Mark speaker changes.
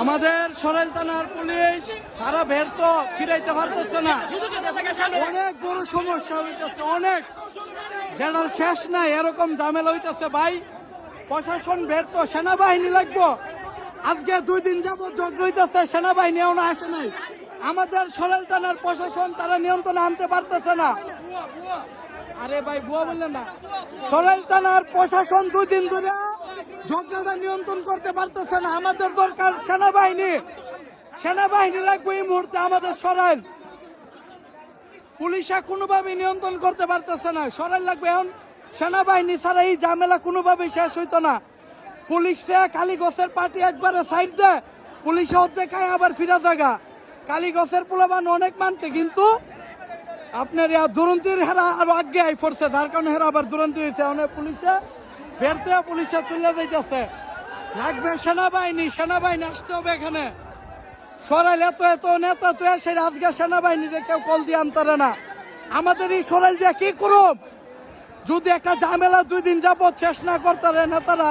Speaker 1: আমাদের সরাইল থানার পুলিশ তারা ব্যর্থ, ফিরাইতে পারতেছে না। অনেক বড় সমস্যা হইতেছে, অনেক, যেটার শেষ নাই, এরকম ঝামেলা হইতেছে ভাই। প্রশাসন ব্যর্থ, সেনাবাহিনী লাগবো। আজকে 2 দিন যাবত যোগ হইতেছে, সেনাবাহিনী এখনো আসে নাই। আমাদের সরাইল থানার প্রশাসন তারা নিয়ন্ত্রণে আনতে পারতেছে না। আরে ভাই বুয়া বললেন না, সরাইল থানার প্রশাসন 2 দিন ধরে ঝগড়াটা নিয়ন্ত্রণ করতে পারতেছে না। আমাদের দরকার সেনাবাহিনী, সেনাবাহিনী লাগবে এই মুহূর্তে আমাদের সরাইল। পুলিশে কোনোভাবে নিয়ন্ত্রণ করতে পারতেছে না, সরাইল লাগবে এখন সেনাবাহিনী ছাড়া এই ঝামেলা কোনোভাবেই শেষ হইতো না। পুলিশরা কালীগছের পার্টি একবারে সাইড দেয়, পুলিশে অর্ধেক খায় আবার ফিরা জায়গা। কালীগছের পোলাবান অনেক মানতে, কিন্তু আপনার দুরন্তির হেরা আরো আগে আই পড়ছে, যার কারণে হেরা আবার দুরন্তি হয়েছে। অনেক পুলিশে বেরতে, পুলিশে চলে যাইতেছে। লাগবে সেনাবাহিনী, সেনাবাহিনী আসতে হবে এখানে। সরাইল এত এত নেতা তো সেই আজকে সেনাবাহিনীতে কেউ কল দিয়ে আনতারে না। আমাদের এই সরাইল দিয়ে কি করব? যদি একটা ঝামেলা 2 দিন যাবত শেষ না করতে নেতারা,